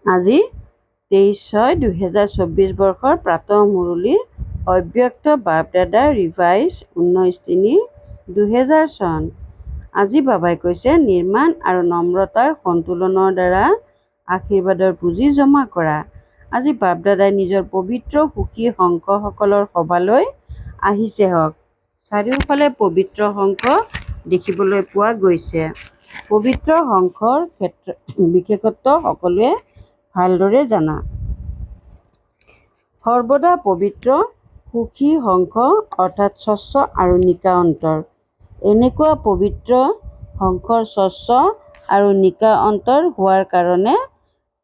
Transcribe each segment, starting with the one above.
আজি 23/6/2024 বৰ্ষৰ প্ৰাতঃ মুৰলী অব্যক্ত বাপ-দাদা ৰিভাইজ 19/3/2000 চন। আজি বাবাই কৈছে নিৰ্মাণ আৰু নম্ৰতাৰ সন্তুলনৰ দ্বাৰা আশীৰ্বাদৰ পুঁজি জমা কৰা। আজি বাপ-দাদাই নিজৰ পবিত্ৰ সুখী শংখসকলৰ সভালৈ আহিছে হওক। চাৰিওফালে পবিত্ৰ শংখ দেখিবলৈ পোৱা গৈছে। পবিত্ৰ শংখৰ বিশেষত্ব সকলোৱে ভালদৰে জানা। সৰ্বদা পবিত্ৰ সুখী শংখ অৰ্থাৎ স্বচ্ছ আৰু নিকা অন্তৰ। এনেকুৱা পবিত্ৰ শংখৰ স্বচ্ছ আৰু নিকা অন্তৰ হোৱাৰ কাৰণে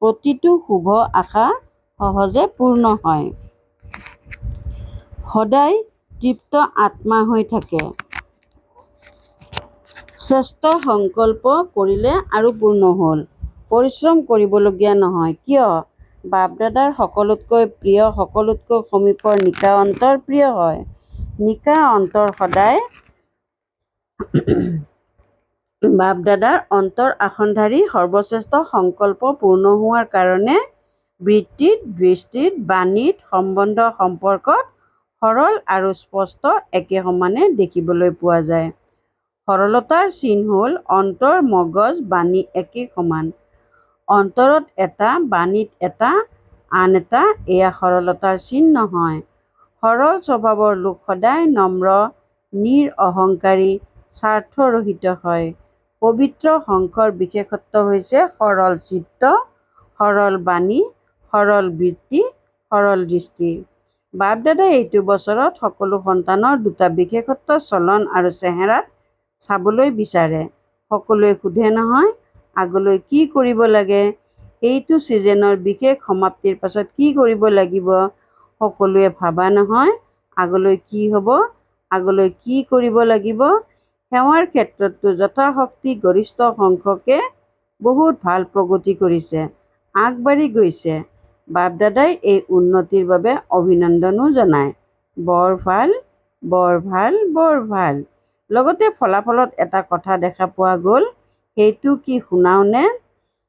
প্ৰতিটো শুভ আশা সহজে পূৰ্ণ হয়। সদায় তৃপ্ত আত্মা হৈ থাকে। শ্ৰেষ্ঠ সংকল্প কৰিলে আৰু পূৰ্ণ হ'ল। পৰিশ্ৰম কৰিবলগীয়া নহয়। কিয়? বাপ-দাদাৰ সকলোতকৈ প্ৰিয়, সকলোতকৈ সমীপৰ নিকা অন্তৰ প্ৰিয় হয়। নিকা অন্তৰ সদায় বাপ-দাদাৰ অন্তৰ আসনধাৰী সৰ্বশ্ৰেষ্ঠ সংকল্প পূৰ্ণ হোৱাৰ কাৰণে বৃত্তিত, দৃষ্টিত, বাণীত, সম্বন্ধ সম্পৰ্কত সৰল আৰু স্পষ্ট একে সমানে দেখিবলৈ পোৱা যায়। সৰলতাৰ চিন হ'ল অন্তৰ, মগজ, বাণী একে সমান। অন্তৰত এটা, বাণীত এটা, আন এটা, এয়া সৰলতাৰ চিন নহয়। সৰল স্বভাৱৰ লোক সদায় নম্ৰ, নিৰঅহংকাৰী, স্বাৰ্থৰহিত হয়। পবিত্ৰ শংখৰ বিশেষত্ব হৈছে সৰল চিত্ত, সৰল বাণী, সৰল বৃত্তি, সৰল দৃষ্টি। বাপ-দাদাই এইটো বছৰত সকলো সন্তানৰ দুটা বিশেষত্ব চলন আৰু চেহেৰাত চাবলৈ বিচাৰে। সকলোৱে সোধে নহয়, আগলৈ কি কৰিব লাগে? এইটো ছিজনৰ বিশেষ সমাপ্তিৰ পাছত কি কৰিব লাগিব? সকলোৱে ভাবা নহয়, আগলৈ কি হ'ব? আগলৈ কি কৰিব লাগিব? সেৱাৰ ক্ষেত্ৰতো যথাশক্তি গৰিষ্ঠ সংখ্যকে বহুত ভাল প্ৰগতি কৰিছে, আগবাঢ়ি গৈছে। বাপ-দাদাই এই উন্নতিৰ বাবে অভিনন্দনো জনায়। বৰ ভাল, বৰ ভাল, বৰ ভাল। লগতে ফলাফলত এটা কথা দেখা পোৱা গ'ল। সেইটো কি শুনাওনে?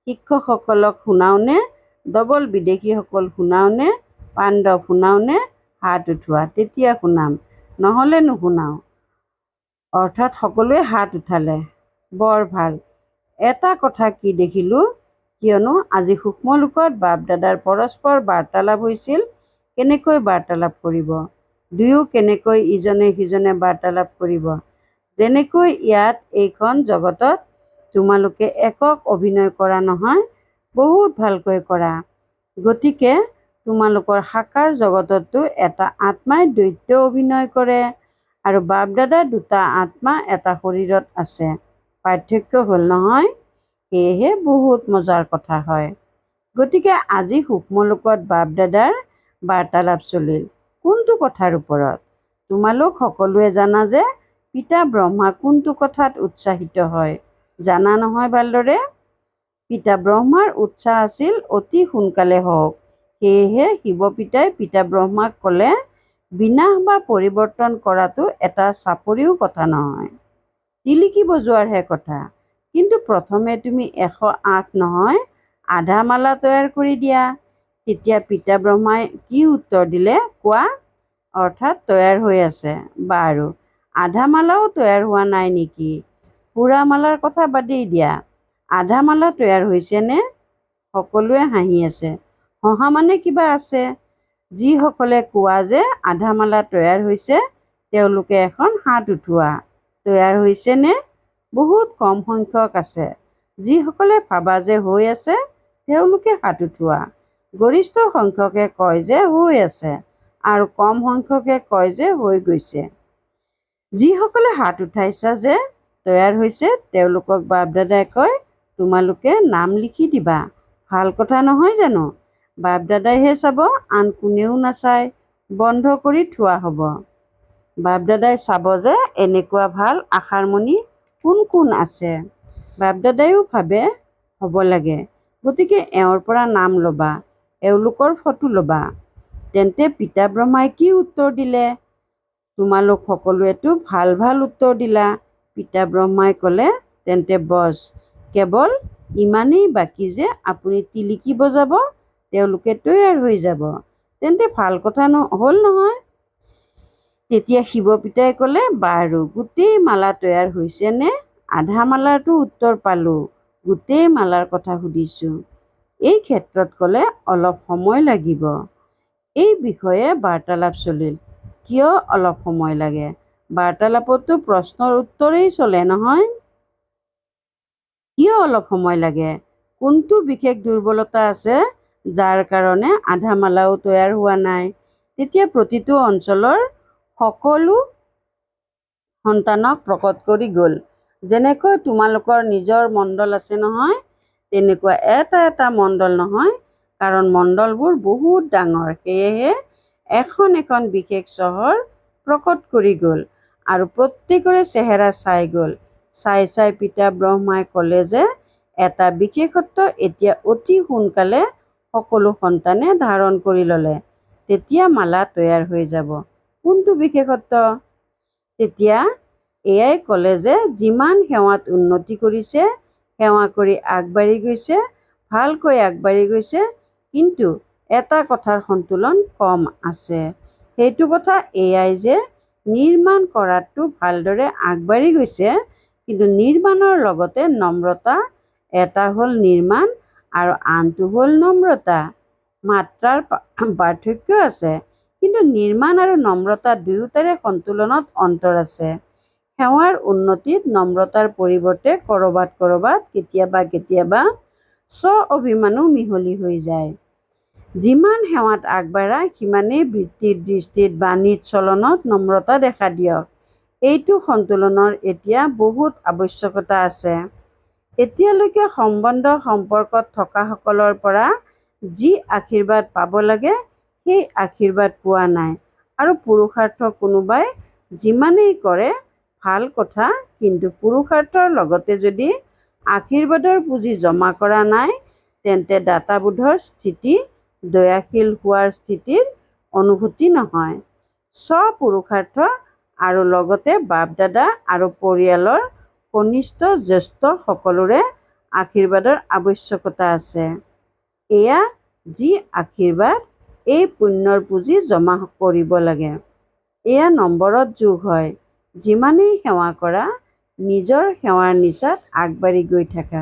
শিক্ষকসকলক শুনাওনে? ডবল বিদেশীসকল শুনাওনে? পাণ্ডৱ শুনাওনে? হাত উঠোৱা, তেতিয়া শুনাম, নহ'লে নুশুনাও। অৰ্থাৎ সকলোৱে হাত উঠালে। বৰ ভাল। এটা কথা কি দেখিলোঁ, কিয়নো আজি সূক্ষ্মলোকত বাপ-দাদাৰ পৰস্পৰ বাৰ্তালাপ হৈছিল। কেনেকৈ বাৰ্তালাপ কৰিব? দুয়ো কেনেকৈ ইজনে সিজনে বাৰ্তালাপ কৰিব? যেনেকৈ ইয়াত এইখন জগতত তোমালোকে একক অভিনয় কৰা নহয়, বহুত ভালকৈ কৰা। গতিকে তোমালোকৰ সাকাৰ জগততো এটা আত্মাই দ্বৈত অভিনয় কৰে আৰু বাপ-দাদা দুটা আত্মা এটা শৰীৰত আছে। পাৰ্থক্য হ'ল নহয়, সেয়েহে বহুত মজাৰ কথা হয়। গতিকে আজি সূক্ষ্মলোকত বাপ-দাদাৰ বাৰ্তালাপ চলিল। কোনটো কথাৰ ওপৰত? তোমালোক সকলোৱে জানা যে পিতা ব্ৰহ্মা কোনটো কথাত উৎসাহিত হয়? জানা নহয় ভালদৰে? পিতা ব্ৰহ্মাৰ উৎসাহ আছিল অতি সোনকালে হওক। সেয়েহে শিৱ-পিতাই পিতা ব্ৰহ্মাক ক'লে বিনাশ বা পৰিৱৰ্তন কৰাটো এটা চাপৰিও কথা নহয়, টিলিকি বজোৱাৰহে কথা। কিন্তু প্ৰথমে তুমি 108 নহয়, আধা মালা তৈয়াৰ কৰি দিয়া। তেতিয়া পিতা ব্ৰহ্মাই কি উত্তৰ দিলে কোৱা? অৰ্থাৎ তৈয়াৰ হৈ আছে। বাৰু, আধা মালাও তৈয়াৰ হোৱা নাই নেকি? পুৰা মালাৰ কথা বাদেই দিয়া, আধা মালা তৈয়াৰ হৈছেনে? সকলোৱে হাঁহি আছে। হহা মানে কিবা আছে। যিসকলে কোৱা যে আধা মালা তৈয়াৰ হৈছে, তেওঁলোকে এখন হাত উঠোৱা। তৈয়াৰ হৈছেনে? বহুত কম সংখ্যক আছে। যিসকলে ভাবা যে হৈ আছে, তেওঁলোকে হাত উঠোৱা। গৰিষ্ঠ সংখ্যকে কয় যে হৈ আছে আৰু কম সংখ্যকে কয় যে হৈ গৈছে। যিসকলে হাত উঠাইছা যে তৈয়াৰ হৈছে, তেওঁলোকক বাপ-দাদাই কয় তোমালোকে নাম লিখি দিবা। ভাল কথা নহয় জানো? বাপ-দাদাইহে চাব, আন কোনেও নাচায়। বন্ধ কৰি থোৱা হ'ব। বাপ-দাদাই চাব যে এনেকুৱা ভাল আশাৰ মণি কোন কোন আছে। বাপ-দাদাইও ভাবে হ'ব লাগে। গতিকে এওঁৰ পৰা নাম ল'বা, এওঁলোকৰ ফটো ল'বা। তেন্তে পিতা ব্ৰহ্মাই কি উত্তৰ দিলে? তোমালোক সকলোৱেতো ভাল ভাল উত্তৰ দিলা। পিতা ব্ৰহ্মাই ক'লে তেন্তে বছ, কেৱল ইমানেই বাকী যে আপুনি টিলিকি বজাব, তেওঁলোকে তৈয়াৰ হৈ যাব। তেন্তে ভাল কথা হ'ল নহয়। তেতিয়া শিৱপিতাই ক'লে, বাৰু গোটেই মালা তৈয়াৰ হৈছেনে? আধা মালাৰতো উত্তৰ পালোঁ, গোটেই মালাৰ কথা সুধিছোঁ। এই ক্ষেত্ৰত ক'লে অলপ সময় লাগিব। এই বিষয়ে বাৰ্তালাপ চলিল। কিয় অলপ সময় লাগে? বাৰ্তালাপতো প্ৰশ্নৰ উত্তৰেই চলে নহয়। কিয় অলপ সময় লাগে? কোনটো বিশেষ দুৰ্বলতা আছে যাৰ কাৰণে আধা মালাও তৈয়াৰ হোৱা নাই? তেতিয়া প্ৰতিটো অঞ্চলৰ সকলো সন্তানক প্ৰকট কৰি গ'ল। যেনেকৈ তোমালোকৰ নিজৰ মণ্ডল আছে নহয়, তেনেকুৱা এটা এটা মণ্ডল নহয়, কাৰণ মণ্ডলবোৰ বহুত ডাঙৰ। সেয়েহে এখন এখন বিশেষ চহৰ প্ৰকট কৰি গ'ল আৰু প্ৰত্যেকৰে চেহেৰা চাই গ'ল। চাই চাই পিতা ব্ৰহ্মাই ক'লে যে এটা বিশেষত্ব এতিয়া অতি সোনকালে সকলো সন্তানে ধাৰণ কৰি ল'লে তেতিয়া মালা তৈয়াৰ হৈ যাব। কোনটো বিশেষত্ব? তেতিয়া এয়াই ক'লে যে যিমান সেৱাত উন্নতি কৰিছে, সেৱা কৰি আগবাঢ়ি গৈছে, ভালকৈ আগবাঢ়ি গৈছে, কিন্তু এটা কথাৰ সন্তুলন কম আছে। সেইটো কথা এয়াই যে নিৰ্মাণ কৰাটো ভালদৰে আগবাঢ়ি গৈছে, কিন্তু নিৰ্মাণৰ লগতে নম্ৰতা, এটা হ'ল নিৰ্মাণ আৰু আনটো হ'ল নম্ৰতা। মাত্ৰাৰ পাৰ্থক্য আছে, কিন্তু নিৰ্মাণ আৰু নম্ৰতা দুয়োটাৰে সন্তুলনত অন্তৰ আছে। সেৱাৰ উন্নতিত নম্ৰতাৰ পৰিৱৰ্তে ক'ৰবাত কেতিয়াবা স্ব-অভিমানো মিহলি হৈ যায়। যিমান সেৱাত আগবাঢ়া সিমানেই বৃত্তিত, দৃষ্টিত, বাণীত, চলনত নম্ৰতা দেখা দিয়ক। এইটো সন্তুলনৰ এতিয়া বহুত আৱশ্যকতা আছে। এতিয়ালৈকে সম্বন্ধ সম্পৰ্কত থকাসকলৰ পৰা যি আশীৰ্বাদ পাব লাগে সেই আশীৰ্বাদ পোৱা নাই। আৰু পুৰুষাৰ্থ কোনোবাই যিমানেই কৰে ভাল কথা, কিন্তু পুৰুষাৰ্থৰ লগতে যদি আশীৰ্বাদৰ পুঁজি জমা কৰা নাই, তেন্তে দাতাবোধৰ স্থিতি, দয়াশীল হোৱাৰ স্থিতিৰ অনুভূতি নহয়। স্ব-পুৰুষাৰ্থ আৰু লগতে বাপ-দাদা আৰু পৰিয়ালৰ কনিষ্ঠ জ্যেষ্ঠ সকলোৰে আশীৰ্বাদৰ আৱশ্যকতা আছে। এয়া যি আশীৰ্বাদ, এই পুণ্যৰ পুঁজি জমা কৰিব লাগে। এয়া নম্বৰত যোগ হয়। যিমানেই সেৱা কৰা, নিজৰ সেৱাৰ নিচাত আগবাঢ়ি গৈ থাকা।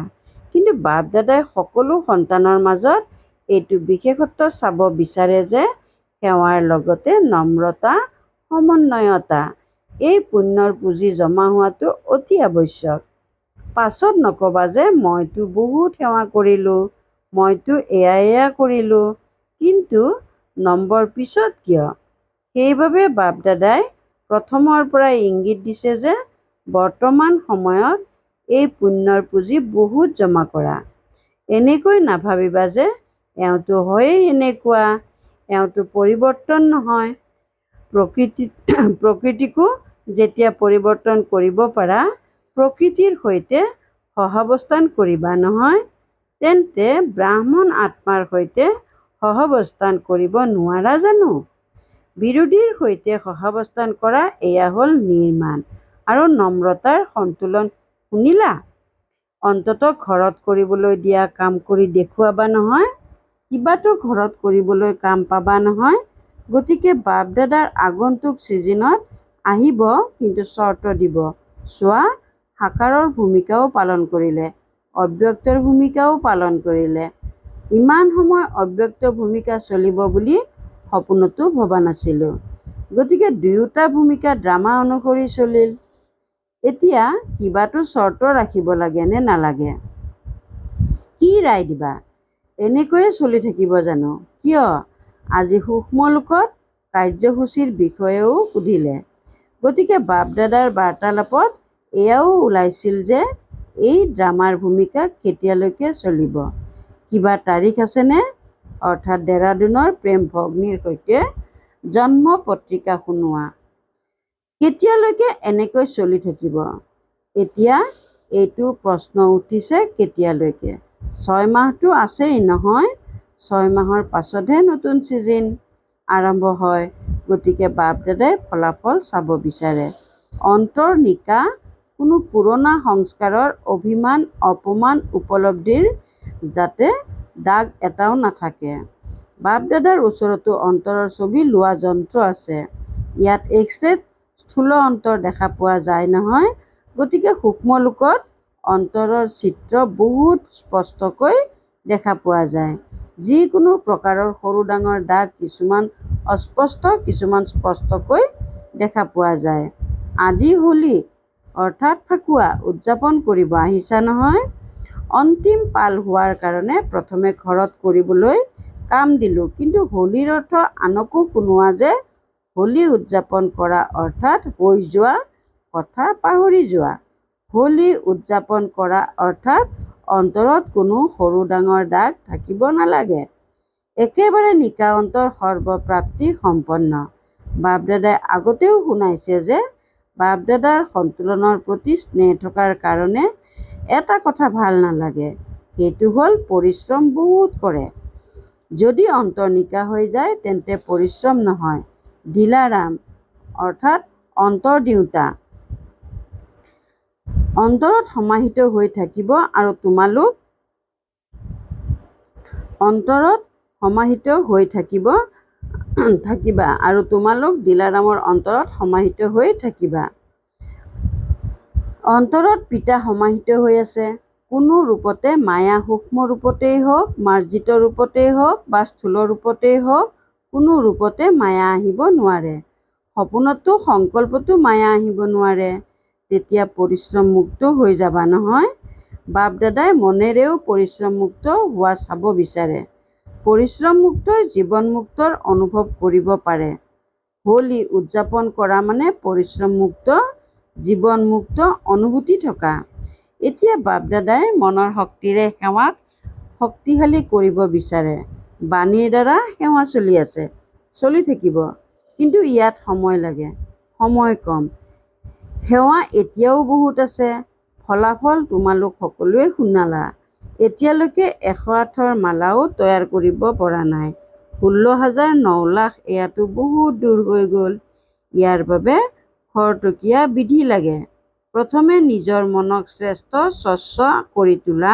কিন্তু বাপ-দাদাই সকলো সন্তানৰ মাজত এইটো বিশেষত্ব চাব বিচাৰে যে সেৱাৰ লগতে নম্ৰতা, সমন্বয়তা, এই পুণ্যৰ পুঁজি জমা হোৱাটো অতি আৱশ্যক। পাছত নকবা যে মইতো বহুত সেৱা কৰিলোঁ, মইতো এয়া কৰিলোঁ, কিন্তু নম্বৰ পিছত কিয়? সেইবাবে বাপ-দাদাই প্ৰথমৰ পৰাই ইংগিত দিছে যে বৰ্তমান সময়ত এই পুণ্যৰ পুঁজি বহুত জমা কৰা। এনেকৈ নাভাবিবা যে এওঁতো হয়েই এনেকুৱা, এওঁতো পৰিৱৰ্তন নহয়। প্ৰকৃতিকো যেতিয়া পৰিৱৰ্তন কৰিব পাৰা, প্ৰকৃতিৰ সৈতে সহাৱস্থান কৰিবা নহয়, তেন্তে ব্ৰাহ্মণ আত্মাৰ সৈতে সহাৱস্থান কৰিব নোৱাৰা জানো? বিৰোধীৰ সৈতে সহাৱস্থান কৰা, এয়া হ'ল নিৰ্মাণ আৰু নম্ৰতাৰ সন্তুলন। শুনিলা? অন্ততঃ ঘৰত কৰিবলৈ দিয়া কাম কৰি দেখুৱাবা নহয়, কিবাতো ঘৰত কৰিবলৈ কাম পাবা নহয়। গতিকে বাপ-দাদাৰ আগন্তুক ছিজনত আহিব, কিন্তু চৰ্ত দিব। চোৱা, সাকাৰৰ ভূমিকাও পালন কৰিলে, অব্যক্তৰ ভূমিকাও পালন কৰিলে। ইমান সময় অব্যক্ত ভূমিকা চলিব বুলি সপোনতো ভবা নাছিলোঁ। গতিকে দুয়োটা ভূমিকা ড্ৰামা অনুসৰি চলিল। এতিয়া কিবাতো চৰ্ত ৰাখিব লাগে নে নালাগে? কি ৰায় দিবা? এনেকৈয়ে চলি থাকিব জানো? কিয়? আজি সূক্ষ্মলোকত কাৰ্যসূচীৰ বিষয়েও সুধিলে। গতিকে বাপ-দাদাৰ বাৰ্তালাপত এয়াও ওলাইছিল যে এই ড্ৰামাৰ ভূমিকা কেতিয়ালৈকে চলিব। কিবা তাৰিখ আছেনে? অৰ্থাৎ ডেৰাডুনৰ প্ৰেম ভগ্নীৰ সৈতে জন্ম পত্ৰিকা শুনোৱা। কেতিয়ালৈকে এনেকৈ চলি থাকিব? এতিয়া এইটো প্ৰশ্ন উঠিছে, কেতিয়ালৈকে? 6 মাহটো আছেই নহয়, 6 মাহৰ পাছতহে নতুন ছিজন আৰম্ভ হয়। গতিকে বাপ-দাদাই ফলাফল চাব বিচাৰে। অন্তৰ নিকা কোনো পুৰণা সংস্কাৰৰ অভিমান অপমান উপলব্ধিৰ যাতে দাগ এটাও নাথাকে। বাপ দাদাৰ ওচৰতো অন্তৰৰ ছবি লোৱা যন্ত্ৰ আছে। ইয়াত এক্স-ৰেত স্থূল অন্তৰ দেখা পোৱা যায় নহয়, গতিকে সূক্ষ্ম লোকত অন্তৰৰ চিত্ৰ বহুত স্পষ্টকৈ দেখা পোৱা যায়। যিকোনো প্ৰকাৰৰ সৰু ডাঙৰ দাগ কিছুমান অস্পষ্ট কিছুমান স্পষ্টকৈ দেখা পোৱা যায়। আজি হোলী অৰ্থাৎ ফাকুৱা উদযাপন কৰিব আহিছা নহয়? অন্তিম পাল হোৱাৰ কাৰণে প্ৰথমে ঘৰত কৰিবলৈ কাম দিলোঁ, কিন্তু হোলীৰ অৰ্থ আনকো শুনোৱা যে হোলী উদযাপন কৰা অৰ্থাৎ হৈ যোৱা কথা পাহৰি যোৱা। হোলী উদযাপন কৰা অৰ্থাৎ অন্তৰত কোনো সৰু ডাঙৰ দাগ থাকিব নালাগে। একেবাৰে নিকা অন্তৰ সৰ্বপ্ৰাপ্তি সম্পন্ন। বাপ দাদাই আগতেও শুনাইছে যে বাপ দাদাৰ সন্তুলনৰ প্ৰতি স্নেহ থকাৰ কাৰণে এটা কথা ভাল নালাগে, সেইটো হ'ল পৰিশ্ৰম বহুত কৰে। যদি অন্তৰ নিকা হৈ যায় তেন্তে পৰিশ্ৰম নহয়, দিলাৰাম অৰ্থাৎ অন্তৰ দিওঁতা অন্তৰত সমাহিত হৈ থাকিব আৰু তোমালোক অন্তৰত সমাহিত হৈ থাকিবা আৰু তোমালোক দিলাৰামৰ অন্তৰত সমাহিত হৈ থাকিবা। অন্তৰত পিতা সমাহিত হৈ আছে। কোনো ৰূপতে মায়া সূক্ষ্ম ৰূপতেই হওক, মাৰ্জিত ৰূপতেই হওক বা স্থূল ৰূপতেই হওক, কোনো ৰূপতে মায়া আহিব নোৱাৰে। সপোনতো সংকল্পতো মায়া আহিব নোৱাৰে। তেতিয়া পৰিশ্ৰম মুক্ত হৈ যাবা নহয়। বাপ দাদাই মনেৰেও পৰিশ্ৰম মুক্ত হোৱা চাব বিচাৰে। পৰিশ্ৰম মুক্তই জীৱন মুক্তৰ অনুভৱ কৰিব পাৰে। হোলী উদযাপন কৰা মানে পৰিশ্ৰম মুক্ত জীৱন মুক্ত অনুভূতি থকা। এতিয়া বাপ দাদাই মনৰ শক্তিৰে সেৱাক শক্তিশালী কৰিব বিচাৰে। বাণীৰ দ্বাৰা সেৱা চলি আছে, চলি থাকিব, কিন্তু ইয়াত সময় লাগে, সময় কম। সেৱা এতিয়াও বহুত আছে। ফলাফল তোমালোক সকলোৱে শুনালা। এতিয়ালৈকে 108ৰ মালাও তৈয়াৰ কৰিব পৰা নাই। 16,009 লাখ এয়াতো বহুত দূৰ হৈ গ'ল। ইয়াৰ বাবে খৰতকীয়া বিধি লাগে। প্ৰথমে নিজৰ মনক শ্ৰেষ্ঠ স্বচ্ছ কৰি তোলা,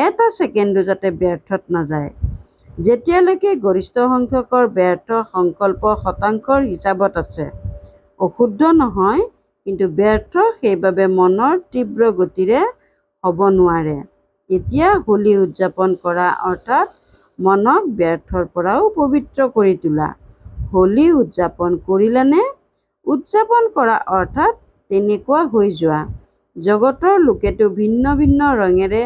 এটা ছেকেণ্ডো যাতে ব্যৰ্থত নাযায়। যেতিয়ালৈকে গৰিষ্ঠ সংখ্যকৰ ব্যৰ্থ সংকল্প শতাংশৰ হিচাপত আছে, অশুদ্ধ নহয় কিন্তু ব্যৰ্থ, সেইবাবে মনৰ তীব্ৰ গতিৰে হ'ব নোৱাৰে। এতিয়া হোলী উদযাপন কৰা অৰ্থাৎ মনক ব্যৰ্থৰ পৰাও পবিত্ৰ কৰি তোলা। হোলী উদযাপন কৰিলানে? উদযাপন কৰা অৰ্থাৎ তেনেকুৱা হৈ যোৱা। জগতৰ লোকেতো ভিন্ন ভিন্ন ৰঙেৰে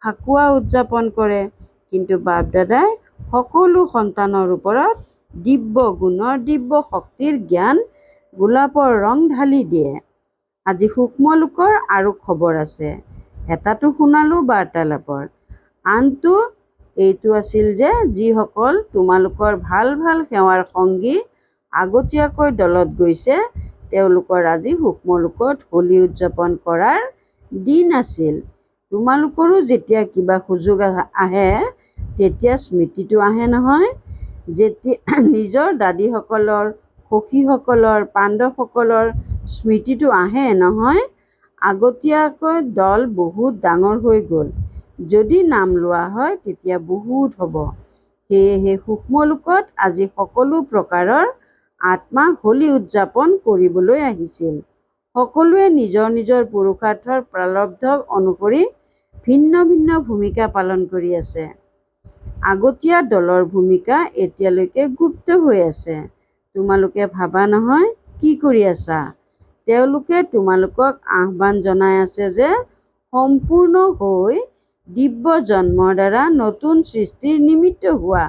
ফাকুৱা উদযাপন কৰে, কিন্তু বাপ দাদাই সকলো সন্তানৰ ওপৰত দিব্য গুণৰ দিব্য শক্তিৰ জ্ঞান গোলাপৰ ৰং ঢালি দিয়ে। আজি সূক্ষ্ম লোকৰ আৰু খবৰ আছে। এটাটো শুনালো বাৰ্তালাপৰ, আনটো এইটো আছিল যে যিসকল তোমালোকৰ ভাল ভাল সেৱাৰ সংগী আগতীয়াকৈ দলত গৈছে, তেওঁলোকৰ আজি সূক্ষ্ম লোকত হোলী উদযাপন কৰাৰ দিন আছিল। তোমালোকৰো যেতিয়া কিবা সুযোগ আহে তেতিয়া স্মৃতিটো আহে নহয়। যেতিয়া নিজৰ দাদীসকলৰ, সখীসকলৰ, পাণ্ডৱসকলৰ স্মৃতিটো আহে নহয়। আগতীয়াকৈ দল বহুত ডাঙৰ হৈ গ'ল। যদি নাম লোৱা হয় তেতিয়া বহুত হ'ব। সেয়েহে সূক্ষ্ম লোকত আজি সকলো প্ৰকাৰৰ আত্মা হোলী উদযাপন কৰিবলৈ আহিছিল। সকলোৱে নিজৰ নিজৰ পুৰুষাৰ্থৰ প্ৰাৰব্ধ অনুসৰি ভিন্ন ভিন্ন ভূমিকা পালন কৰি আছে। আগতীয়া দলৰ ভূমিকা এতিয়ালৈকে গুপ্ত হৈ আছে। তোমালোকে ভাবা নহয় কি কৰি আছা। তেওঁলোকে তোমালোকক আহ্বান জনাই আছে যে সম্পূৰ্ণ হৈ দিব্য জন্মৰ দ্বাৰা নতুন সৃষ্টিৰ নিমিত্ত হোৱা।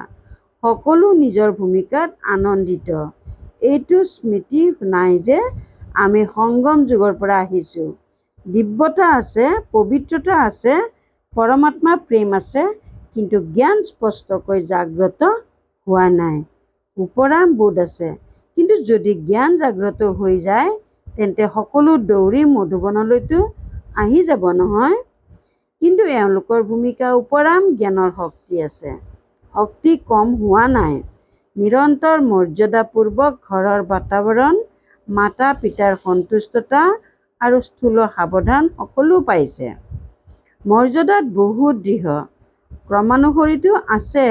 সকলো নিজৰ ভূমিকাত আনন্দিত। এইটো স্মৃতি নাই যে আমি সংগম যুগৰ পৰা আহিছোঁ। দিব্যতা আছে, পবিত্ৰতা আছে, পৰমাত্মা প্ৰেম আছে, কিন্তু জ্ঞান স্পষ্টকৈ জাগ্ৰত হোৱা নাই। উপৰাম বোধ আছে, কিন্তু যদি জ্ঞান জাগ্ৰত হৈ যায় তেন্তে সকলো দৌৰি মধুবনলৈতো আহি যাব নহয়। কিন্তু এওঁলোকৰ ভূমিকা উপৰাম জ্ঞানৰ শক্তি আছে। শক্তি কম হোৱা নাই। নিৰন্তৰ মৰ্যাদাপূৰ্বক ঘৰৰ বাতাৱৰণ, মাতা পিতাৰ সন্তুষ্টতা, আৰু স্থূল সাৱধান সকলো পাইছে। মৰ্যাদাত বহুত দৃঢ়, ক্ৰমানুসৰিতো আছে,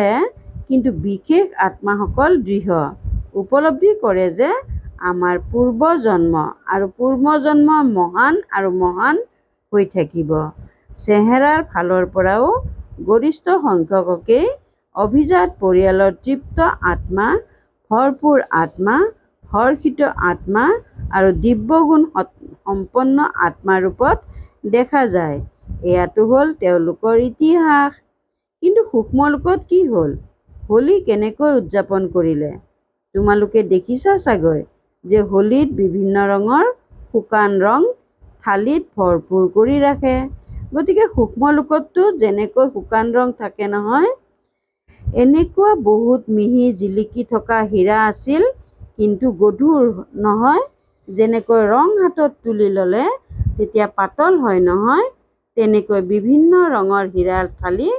কিন্তু বিশেষ আত্মাসকল দৃঢ়। উপলব্ধি কৰে যে আমাৰ পূৰ্বজন্ম আৰু পূৰ্বজন্ম মহান আৰু মহান হৈ থাকিব। চেহেৰাৰ ফালৰ পৰাও গৰিষ্ঠ সংখ্যককেই অভিজাত পৰিয়ালৰ তৃপ্ত আত্মা, ভৰপূৰ আত্মা, হৰ্ষিত আত্মা আৰু দিব্যগুণ সম্পন্ন আত্মা ৰূপত দেখা যায়। এয়াটো হ'ল তেওঁলোকৰ ইতিহাস। কিন্তু সূক্ষ্ম লোকত কি হ'ল? হোলী কেনেকৈ উদযাপন কৰিলে? তোমালোকে দেখিছা চাগৈ যে হোলীত বিভিন্ন ৰঙৰ শুকান ৰং থালিত ভৰপূৰ কৰি ৰাখে। গতিকে সূক্ষ্ম লোকততো যেনেকৈ শুকান ৰং থাকে নহয়, এনেকুৱা বহুত মিহি জিলিকি থকা হীৰা আছিল, কিন্তু গধুৰ নহয়। যেনেকৈ ৰং হাতত তুলি ল'লে তেতিয়া পাতল হয় নহয়, তেনেকৈ বিভিন্ন ৰঙৰ হীৰাৰ থালি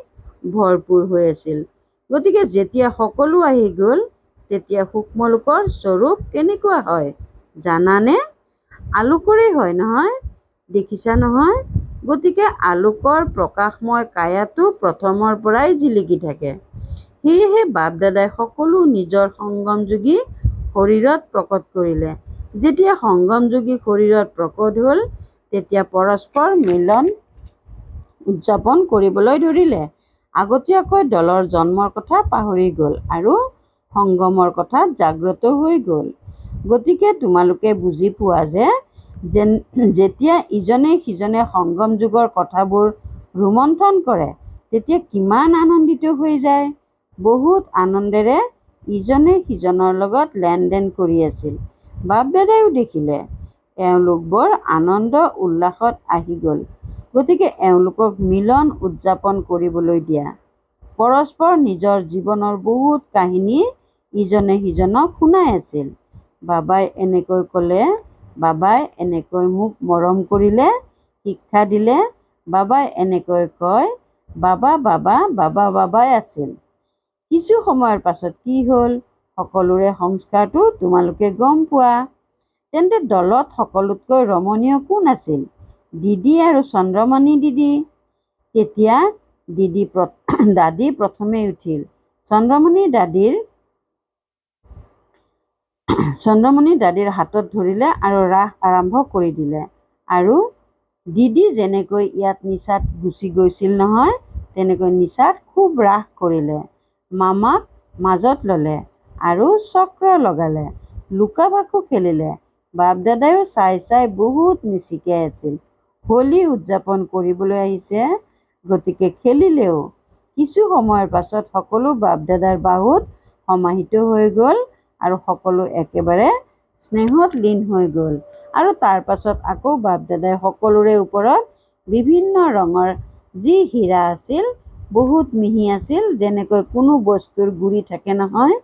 ভৰপূৰ হৈ আছিল। গতিকে যেতিয়া সকলো আহি গ'ল, তেতিয়া সূক্ষ্ম লোকৰ স্বৰূপ কেনেকুৱা হয় জানানে? আলোকৰেই হয় নহয়, দেখিছা নহয়? গতিকে আলোকৰ প্ৰকাশময় কায়াটো প্ৰথমৰ পৰাই জিলিকি থাকে। সেয়েহে বাপ দাদাই সকলো নিজৰ সংগমযোগী শৰীৰত প্ৰকট কৰিলে। যেতিয়া সংগমযোগী শৰীৰত প্ৰকট হ'ল, তেতিয়া পৰস্পৰ মিলন উদযাপন কৰিবলৈ ধৰিলে। আগতীয়াকৈ দলৰ জন্মৰ কথা পাহৰি গ'ল আৰু সংগমৰ কথাত জাগ্ৰত হৈ গ'ল। গতিকে তোমালোকে বুজি পোৱা যে যেতিয়া ইজনে সিজনে সংগম যুগৰ কথাবোৰ ৰোমন্থন কৰে, তেতিয়া কিমান আনন্দিত হৈ যায়। বহুত আনন্দেৰে ইজনে সিজনৰ লগত লেনদেন কৰি আছিল। বাপ দাদাইও দেখিলে এওঁলোক বৰ আনন্দ উল্লাসত আহি গ'ল। গতিকে এওঁলোকক মিলন উদযাপন কৰিবলৈ দিয়া। পৰস্পৰ নিজৰ জীৱনৰ বহুত কাহিনী ইজনে সিজনক শুনাই আছিল। বাবাই এনেকৈ ক'লে, বাবাই এনেকৈ মোক মৰম কৰিলে, শিক্ষা দিলে, বাবাই এনেকৈ কয়, বাবা বাবা বাবা বাবাই আছিল। কিছু সময়ৰ পাছত কি হ'ল, সকলোৰে সংস্কাৰটো তোমালোকে গম পোৱা। তেন্তে দলত সকলোতকৈ ৰমণীয় কোন আছিল? দিদি আৰু চন্দ্ৰমণি দিদি। তেতিয়া দাদী প্ৰথমে উঠিল। চন্দ্ৰমণি দাদীৰ হাতত ধৰিলে আৰু ৰাস আৰম্ভ কৰি দিলে। আৰু দিদি যেনেকৈ ইয়াত নিচাত গুচি গৈছিল নহয়, তেনেকৈ নিচাত খুব ৰাস কৰিলে। মামাক মাজত ল'লে আৰু চক্ৰ লগালে, লুকা ভাকু খেলিলে। বাপ দাদাইও চাই চাই বহুত মিচিকিয়াই আছিল। হোলী উদযাপন কৰিবলৈ আহিছে, গতিকে খেলিলেও। কিছু সময়ৰ পাছত সকলো বাপ দাদাৰ বাহুত সমাহিত হৈ গ'ল আৰু সকলো একেবাৰে স্নেহত লীন হৈ গ'ল। আৰু তাৰ পাছত আকৌ বাপ দাদাই সকলোৰে ওপৰত বিভিন্ন ৰঙৰ যি হীৰা আছিল, বহুত মিহি আছিল, যেনেকৈ কোনো বস্তুৰ গুৰি থাকে নহয়,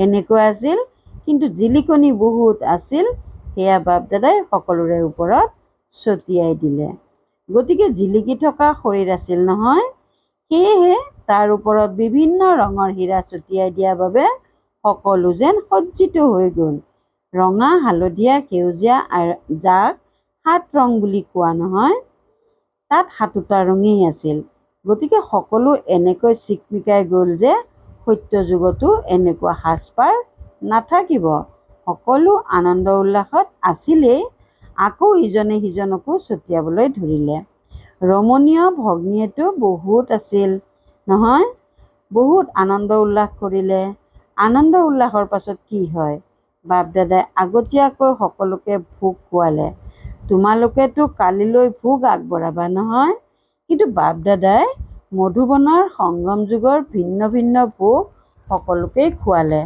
এনেকুৱা আছিল, কিন্তু জিলিকনি বহুত আছিল, সেয়া বাপ দাদাই সকলোৰে ওপৰত ছটিয়াই দিলে। গতিকে জিলিকি থকা শৰীৰ আছিল নহয়, সেয়েহে তাৰ ওপৰত বিভিন্ন ৰঙৰ হীৰা ছটিয়াই দিয়াৰ বাবে সকলো যেন সজ্জিত হৈ গ'ল। ৰঙা, হালধীয়া, সেউজীয়া, যাক ৭ ৰং বুলি কোৱা নহয়, তাত ৭টা ৰঙেই আছিল। গতিকে সকলো এনেকৈ চিকমিকাই গ'ল যে সত্য যুগতো এনেকুৱা সাজপাৰ নাথাকিব। সকলো আনন্দ উল্লাসত আছিলেই, আকৌ ইজনে সিজনকো ছটিয়াবলৈ ধৰিলে। ৰমণীয় ভগ্নীয়েতো বহুত আছিল নহয়, বহুত আনন্দ উল্লাস কৰিলে। আনন্দ উল্লাসৰ পাছত কি হয়? বাপ দাদাই আগতীয়াকৈ সকলোকে ভোগ খোৱালে। তোমালোকেতো কালিলৈ ভোগ আগবঢ়াবা নহয়, কিন্তু বাপ দাদাই মধুবনৰ সংগম যুগৰ ভিন্ন ভিন্ন ভোগ সকলোকেই খোৱালে।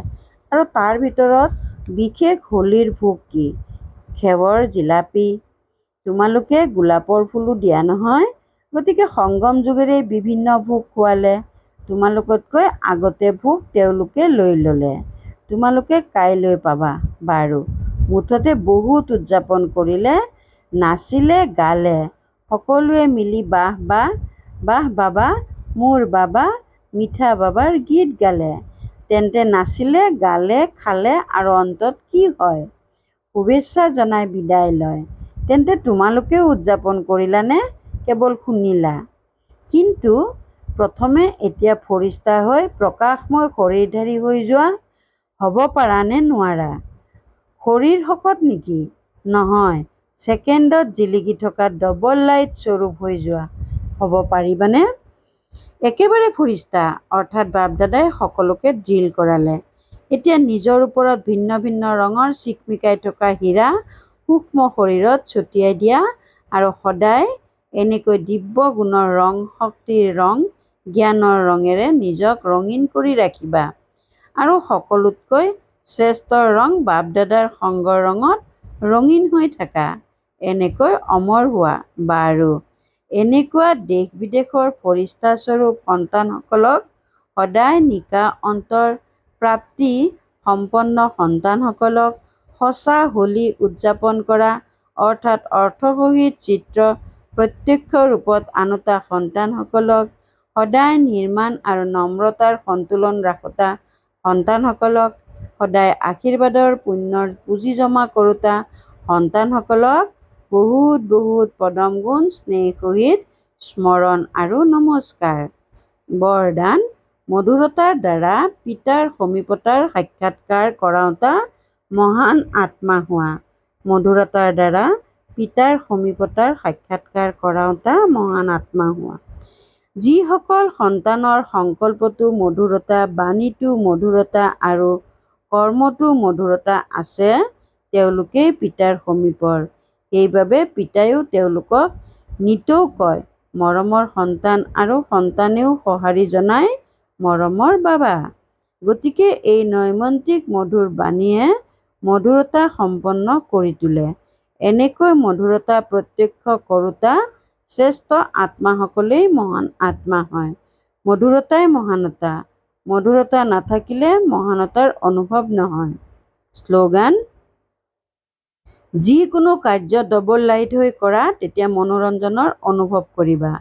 আৰু তাৰ ভিতৰত বিশেষ হোলীৰ ভোগ কি? খেৱৰ, জিলাপি। তোমালোকে গোলাপৰ ফুলো দিয়া নহয়, গতিকে সংগম যুগেৰে বিভিন্ন ভোগ খোৱালে। তোমালোকতকৈ আগতে ভোগ তেওঁলোকে লৈ ল'লে। তোমালোকে কাইলৈ পাবা। বাৰু, মুঠতে বহুত উদযাপন কৰিলে, নাচিলে, গালে। সকলোৱে মিলি বাহ বাহ, বাহ বাবা, মোৰ বাবা, মিঠা বাবাৰ গীত গালে। তেন্তে নাচিলে, গালে, খালে আৰু অন্তত কি হয়? শুভেচ্ছা জনাই বিদায় লয়। তেন্তে তোমালোকেও উদযাপন কৰিলানে কেৱল শুনিলা? কিন্তু প্ৰথমে এতিয়া ফৰিস্তা হৈ প্ৰকাশময় শৰীৰধাৰী হৈ যোৱা। হ'ব পাৰা নে নোৱাৰা? শৰীৰ শকত নেকি? নহয়, ছেকেণ্ডত জিলিকি থকা ডবল লাইট স্বৰূপ হৈ যোৱা। হ'ব পাৰিবানে? একেবাৰে ফৰিস্তা, অৰ্থাৎ বাপ-দাদাই সকলোকে ড্ৰিল কৰালে। এতিয়া নিজৰ ওপৰত ভিন্ন ভিন্ন ৰঙৰ চিকমিকাই থকা হীৰা সূক্ষ্ম শৰীৰত ছটিয়াই দিয়া আৰু সদায় এনেকৈ দিব্য গুণৰ ৰং, শক্তিৰ ৰং, জ্ঞানৰ ৰঙেৰে নিজক ৰঙীন কৰি ৰাখিবা। আৰু সকলোতকৈ শ্ৰেষ্ঠ ৰং বাপ-দাদাৰ সংগৰ ৰঙত ৰঙীন হৈ থাকা। এনেকৈ অমৰ হোৱা। বাৰু, এনেকুৱা দেশ-বিদেশৰ ফৰিস্তাস্বৰূপ সন্তানসকলক সদায় নিকা অন্তৰ প্ৰাপ্তি সম্পন্ন সন্তানসকলক সঁচা হোলী উদযাপন কৰা, অৰ্থাৎ অৰ্থসহিত চিত্ৰ প্ৰত্যক্ষ ৰূপত আনোতা সন্তানসকলক, সদায় নিৰ্মাণ আৰু নম্ৰতাৰ সন্তুলন ৰাখোতা সন্তানসকলক, সদায় আশীৰ্বাদৰ পুণ্যৰ পুঁজি জমা কৰোতা সন্তানসকলক বহুত বহুত পদম গুণ স্নেহ সহিত স্মৰণ আৰু নমস্কাৰ। বৰদান: মধুৰতাৰ দ্বাৰা পিতাৰ সমীপতাৰ সাক্ষাৎকাৰ কৰাওঁতা মহান আত্মা হোৱা। মধুৰতাৰ দ্বাৰা পিতাৰ সমীপতাৰ সাক্ষাৎকাৰ কৰাওঁতা মহান আত্মা হোৱা। যিসকল সন্তানৰ সংকল্পতো মধুৰতা, বাণীতো মধুৰতা আৰু কৰ্মতো মধুৰতা আছে, তেওঁলোকেই পিতাৰ সমীপৰ। সেইবাবে পিতায়েও তেওঁলোকক নিতৌ কয়, মৰমৰ সন্তান আৰু সন্তানেও সঁহাৰি জনায়, মৰমৰ বাবা। গতিকে এই নৈমিত্তিক মধুৰ বাণীয়ে মধুৰতা সম্পন্ন কৰি তোলে। এনেকৈ মধুৰতা প্ৰত্যক্ষ কৰোতা শ্ৰেষ্ঠ আত্মাসকলেই মহান আত্মা হয়। মধুৰতাই মহানতা। মধুৰতা নাথাকিলে মহানতাৰ অনুভৱ নহয়। শ্লোগান: যিকোনো কাৰ্য ডবল লাইট হৈ কৰা, তেতিয়া মনোৰঞ্জনৰ অনুভৱ কৰিবা।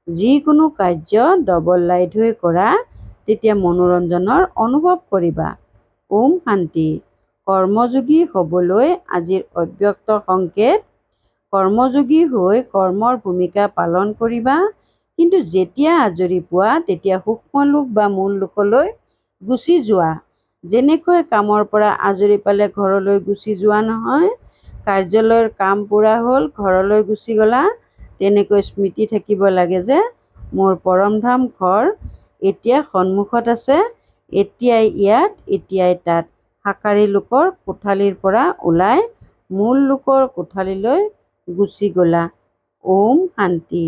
যিকোনো কাৰ্য ডবল লাইট হৈ কৰা, তেতিয়া মনোৰঞ্জনৰ অনুভৱ কৰিবা। ওম শান্তি। কৰ্মযোগী হ'বলৈ আজিৰ অব্যক্ত সংকেত: কৰ্মযোগী হৈ কৰ্মৰ ভূমিকা পালন কৰিবা, কিন্তু যেতিয়া আজৰি পোৱা তেতিয়া সূক্ষ্ম লোক বা মূল লোকলৈ গুচি যোৱা। যেনেকৈ কামৰ পৰা আজৰি পালে ঘৰলৈ গুচি যোৱা নহয়, কাৰ্যালয়ৰ কাম পূৰা হ'ল ঘৰলৈ গুচি গ'লা, তেনেকৈ স্মৃতি থাকিব লাগে যে মোৰ পৰমধাম ঘৰ এতিয়া সন্মুখত আছে, এতিয়াই ইয়াত, এতিয়াই তাত। শাকাৰী লোকৰ কোঠালিৰ পৰা ওলাই মূল লোকৰ কোঠালিলৈ গুচি গ'লা। ওম শান্তি।